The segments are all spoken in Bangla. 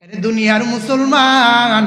দুনিয়ার মুসলমান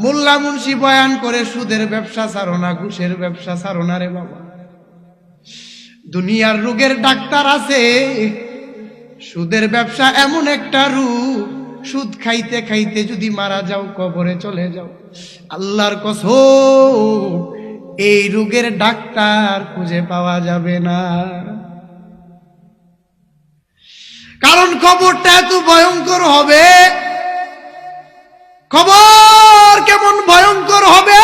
মোল্লা মুন্সি বয়ান করে সুদের ব্যবসা ছাড়ো না, ঘুষের ব্যবসা ছাড়ো না রে বাবা। দুনিয়ার রোগের ডাক্তার আছে, সুদের ব্যবসা এমন একটা রোগ, সুদ খাইতে খাইতে যদি মারা যাও, কবরে চলে যাও, আল্লাহর কসম এই রোগের ডাক্তার খুঁজে পাওয়া যাবে না। কারণ কবরটা এত ভয়ঙ্কর হবে। কবর কেমন ভয়ঙ্কর হবে!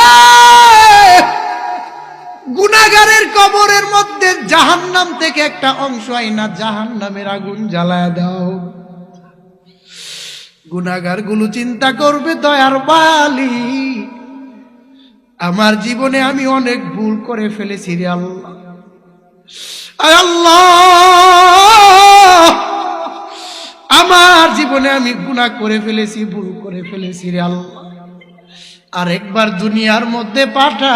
গুনাহগারের কবরের মধ্যে জাহান্নাম থেকে একটা অংশ আইনা জাহান্নামের আগুন জ্বালায় দাও। গুনাহগার গুলো চিন্তা করবে, দয়ার বালি আমার জীবনে আমি অনেক ভুল করে ফেলেছি রে আল্লাহ। আয় আল্লাহ, আমার জীবনে আমি গুনাহ করে ফেলেছি, ভুল করে ফেলেছি রে আল্লাহ। আরেকবার দুনিয়ার মধ্যে পাঠা।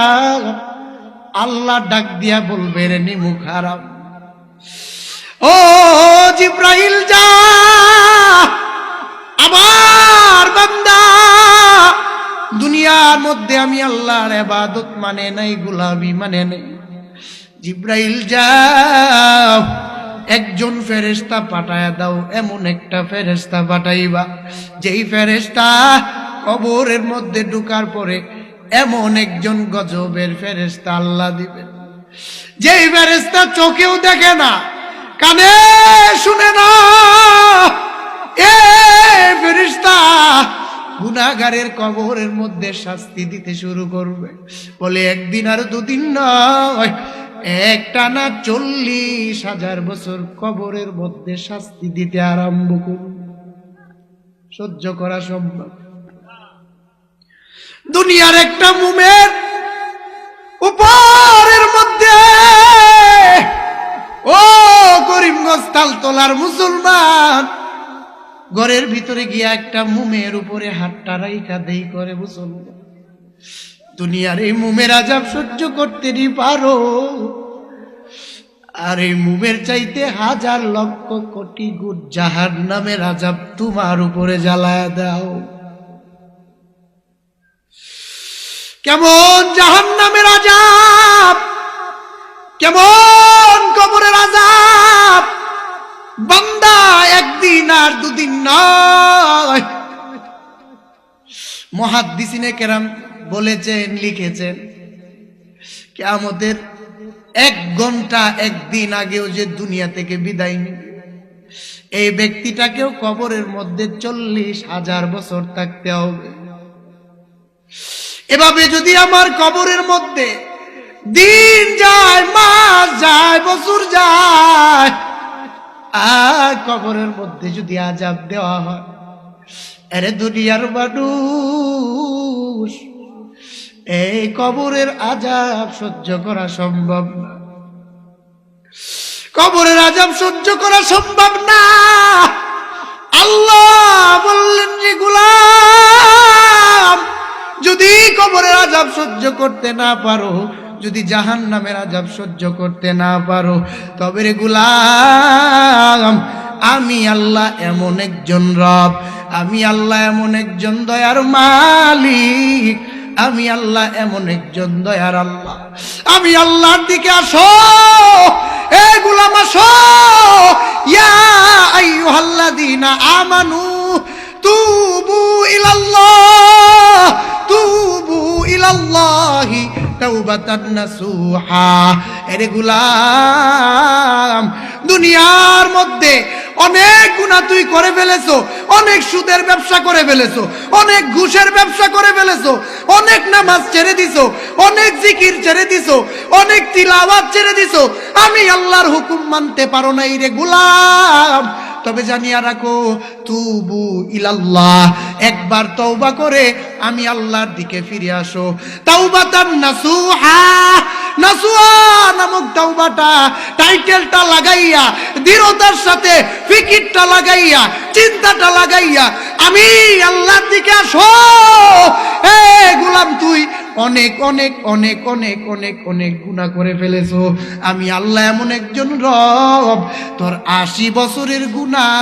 আল্লাহ ডাক দিয়া বলবে, রে নিমুখ হারাম, ও জিব্রাইল যা, আমার বান্দা দুনিয়ার মধ্যে আমি আল্লাহর ইবাদত মানে নাই, গোলামি মানে নাই। জিব্রাইল যাও, একজন ফেরেশতা পাঠায়া দাও, এমন একটা ফেরেশতা পাঠাইবা যেই ফেরেশতা কবরের মধ্যে ঢোকার পরে এমন একজন গজবের ফেরেশতা আল্লাহ দিবেন, যেই ফেরেশতা চোখেও দেখে না, কানে শুনে না। এ ফেরেশতা গুনাহগারের কবরের মধ্যে শাস্তি দিতে শুরু করবে। বলে একদিন আর দুদিন নয়, একটানা 40,000 বছর কবরের মধ্যে শাস্তি দিতে আরম্ভ করবে। সহ্য করা সম্ভব? দুনিয়ার একটা মুমের উপরের মধ্যে, ও করিমগঞ্জ তালতলার মুসলমান, ঘরের ভিতরে গিয়া একটা মুমের উপরে হাতটা রাইখা দেই করে মুসলমান। দুনিয়ার এই মুমের আযাব সহ্য করতে নি পারো, আর এই মুমের চাইতে 1000 লক্ষ কোটি গুণ জাহান্নামের আযাব তোমার উপরে জ্বালায়া দাও। কেমন জাহান্নামের আযাব, কেমন কবরের আযাব! বান্দা একদিন আর দুদিন নয়। মুহাদ্দিসিনে কেরাম বলেছেন, লিখেছেন, কিয়ামতের 1 ঘন্টা 1 দিন আগেও যে দুনিয়া থেকে বিদায় নিবে, এই ব্যক্তিটাকেও কবরের মধ্যে 40,000 বছর থাকতে হবে। এভাবে যদি আমার কবরের মধ্যে দিন যায়, মাস যায়, বছর যায়, আর কবরের মধ্যে যদি আযাব দেওয়া হয়, আরে দুনিয়ার মানুষ এই কবরের আযাব সহ্য করা সম্ভব না। কবরের আযাব সহ্য করা সম্ভব না। আল্লাহ বললেন, যে গোলাম যদি কবরের আযাব সহ্য করতে না পারো, যদি জাহান্নামের আযাব সহ্য করতে না পারো, তবে রে গোলাম আমি আল্লাহ এমন একজন রব, আমি আল্লাহ এমন একজন দয়ার মালিক, আমি আল্লাহ এমন একজন দয়ার আল্লাহ। আমি আল্লাহর দিকে আসো, এ গোলাম আসো। ইয়া আইয়ুহাল্লাযীনা আমানু তুবু ইলাল্লাহ, তুবু ইলাল্লাহি তাওবাতান নাসুহা। এরে গোলাম, দুনিয়ার মধ্যে অনেক গুনাহ তুই করে ফেলেছো, অনেক সুদের ব্যবসা করে ফেলেছো, অনেক ঘুষের ব্যবসা করে ফেলেছো, অনেক নামাজ ছেড়ে দিছো, অনেক জিকির ছেড়ে দিছো, অনেক তিলাওয়াত ছেড়ে দিছো। আমি আল্লাহর হুকুম মানতে পারো নাই রে গোলাম। তবে জানিয়া রাখো, তুবু ইলাল্লাহ, একবার তওবা করে আমি আল্লাহর দিকে ফিরে আসো। তাওবাতান নাসুহা, নাসুহা নামক তাওবাটা টাইটেলটা লাগাইয়া, দৃঢ়তার সাথে ফিকিরটা লাগাইয়া, চিন্তাটা লাগাইয়া আমি আল্লাহর দিকে আসো। এ গোলাম, তুই অনেক অনেক অনেক অনেক অনেক অনেক গুনাহ করে ফেলেছো, আমি আল্লাহ এমন একজন রব, তোর 80 বছরের গুনাহ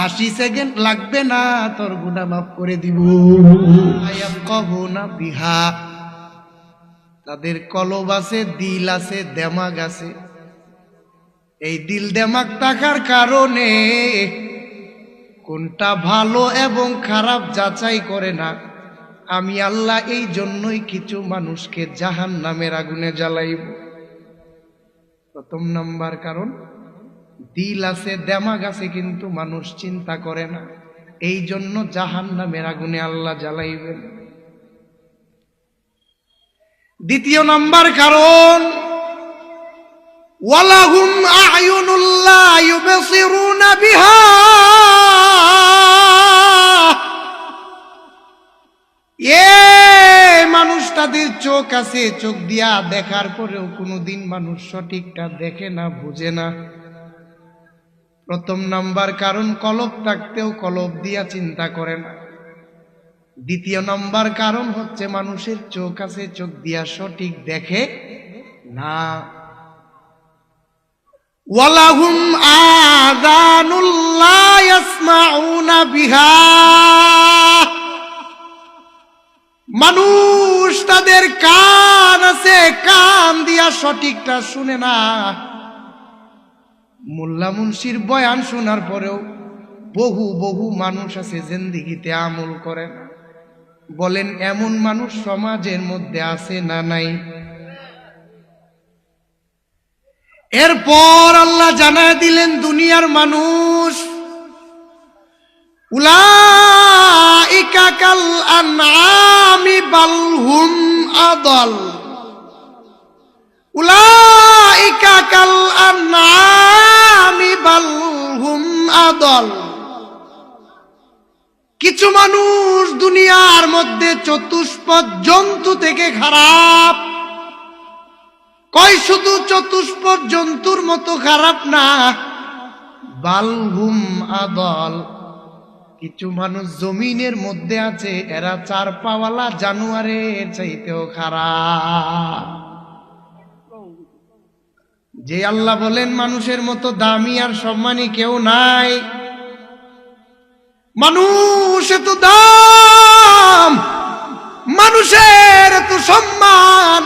80 সেকেন্ড লাগবে না, তোর গুনাহ মাফ করে দিব। আয়াফকাহুনা বিহা, তাদের কলব আছে, দিল আছে, দেমাগ আছে। এই দিল দেমাগ থাকার কারণে কোনটা ভালো এবং খারাপ যাচাই করে না। আমি আল্লাহ এই জন্যই কিছু মানুষকে জাহান্নামের আগুনে জ্বালাইব। প্রথম নাম্বার কারণ, দিল আছে, দেমাগ আছে, কিন্তু মানুষ চিন্তা করে না, এই জন্য জাহান্নামের আগুনে আল্লাহ জ্বালাইবেন। দ্বিতীয় নাম্বার কারণ, ওয়ালাহুম আ'য়ুনুল লা ইউবসিরুনা বিহা, মানুষ তাদের চোখ আছে, চোখ দিয়া দেখার পরেও কোনোদিন মানুষ সঠিকটা দেখে না, বুঝে না। প্রথম নাম্বার কারণ, কলব থাকতেও কলব দিয়া চিন্তা করে না। দ্বিতীয় নাম্বার কারণ হচ্ছে মানুষের চোখ আছে, চোখ দিয়া সঠিক দেখে না। ওয়ালাহুম আযানুল লা ইয়াসমাউনা বিহা, মানুষ তাদের কান আছে, কান দিয়া সঠিকটা শুনে না। মোল্লা মুন্সির বয়ান শোনার পরেও বহু বহু মানুষ আছে জিন্দেগিতে আমল করে না। বলেন এমন মানুষ সমাজের মধ্যে আছে না নাই? এরপর আল্লাহ জানায় দিলেন দুনিয়ার মানুষ, উলাইকা কাল আনআমি বাল হুম আদাল, উলাইকা কাল আনআমি বাল হুম আদাল। কিছু মানুষ দুনিয়ার মধ্যে চতুষ্পদ জন্তু থেকে খারাপ। কয় শুধু চতুষ্পদ জন্তুর মতো খারাপ না, বাল হুম আদাল, কিছু মানুষ জমিনের মধ্যে আছে, এরা 4 পাওয়ালা জানোয়ারের চাইতেও খারাপ। যে আল্লাহ বলেন মানুষের মতো দামি আর সম্মানী কেউ নাই, মানুষ এত দাম, মানুষের এত সম্মান,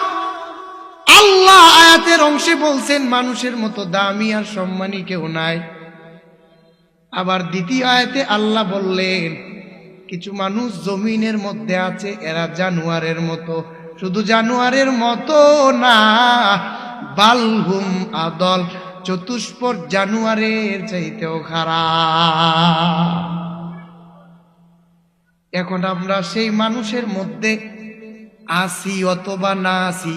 আল্লাহ আয়াতের অংশে বলছেন মানুষের মতো দামি আর সম্মানী কেউ নাই। আবার দ্বিতীয় আয়াতে আল্লাহ বললেন কিছু মানুষ জমিনের মধ্যে আছে, এরা জানোয়ারের মতো। শুধু জানোয়ারের মতো না, বালহুম আদল, চতুষ্পদ জানোয়ারের চাইতেও খারাপ। এখন আমরা সেই মানুষের মধ্যে আসি অথবা না আসি,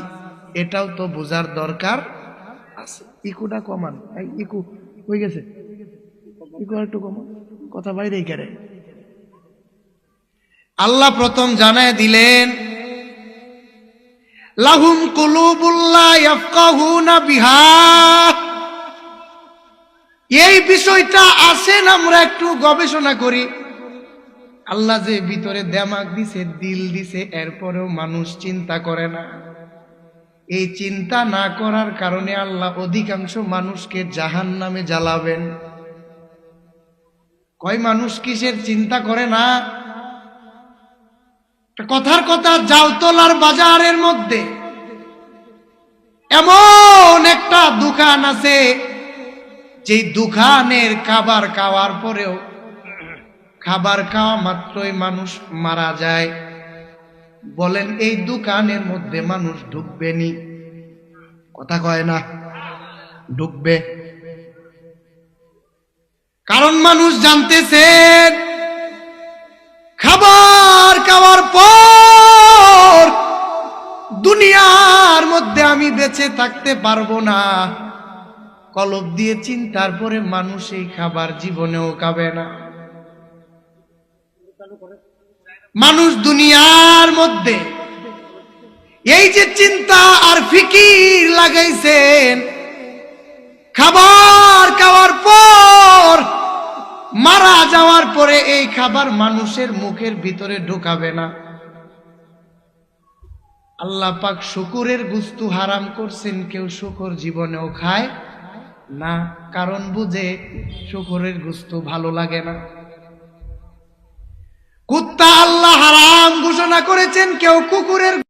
এটাও তো বোঝার দরকার আছে। ইকুটা কমান, ইকু হয়ে গেছে, ইকু একটু কমান, কথা বাইরেই কেড়ে। আল্লাহ প্রথম জানায় দিলেন, লাহুম কুলুবুল লা ইয়াফকাহুনা বিহা। এই বিষয়টা আসেন আমরা একটু গবেষণা করি। আল্লাহ যে ভিতরে দেমাগ দিছে, দিল দিছে, এরপরেও মানুষ চিন্তা করে না। এই চিন্তা না করার কারণে আল্লাহ অধিকাংশ মানুষকে জাহান্নামে জ্বালাবেন। কয় মানুষ কিসের চিন্তা করে না? কথার কথা, জাউতলার বাজারের মধ্যে এমন একটা দোকান আছে, যে দোকানের খাবার খাওয়ার পরেও, খাবার খাওয়া মাত্রই মানুষ মারা যায়। বলেন এই দোকানের মধ্যে মানুষ ঢুকবে নি? কথা কয় না, ঢুকবে। কারণ মানুষ জানতেছেন খাবার খাওয়ার পর দুনিয়ার মধ্যে আমি বেঁচে থাকতে পারবো না। কলব দিয়ে চিন্তার পরে মানুষ এই খাবার জীবনেও খাবে না। মানুষ দুনিয়ার মধ্যে এই যে চিন্তা আর ফিকির লাগাইছেন, খাবার খাওয়ার পর, মারা যাওয়ার পরে এই খাবার মানুষের মুখের ভিতরে ঢুকাবে না। আল্লাহ পাক শুকুরের গুস্তু হারাম করছেন, কেউ শুকর জীবনেও খায় না, কারণ বুঝে শুকুরের গুস্তু ভালো লাগে না। কুত্তা আল্লাহ হারাম ঘোষণা করেছেন, কেউ কুকুরের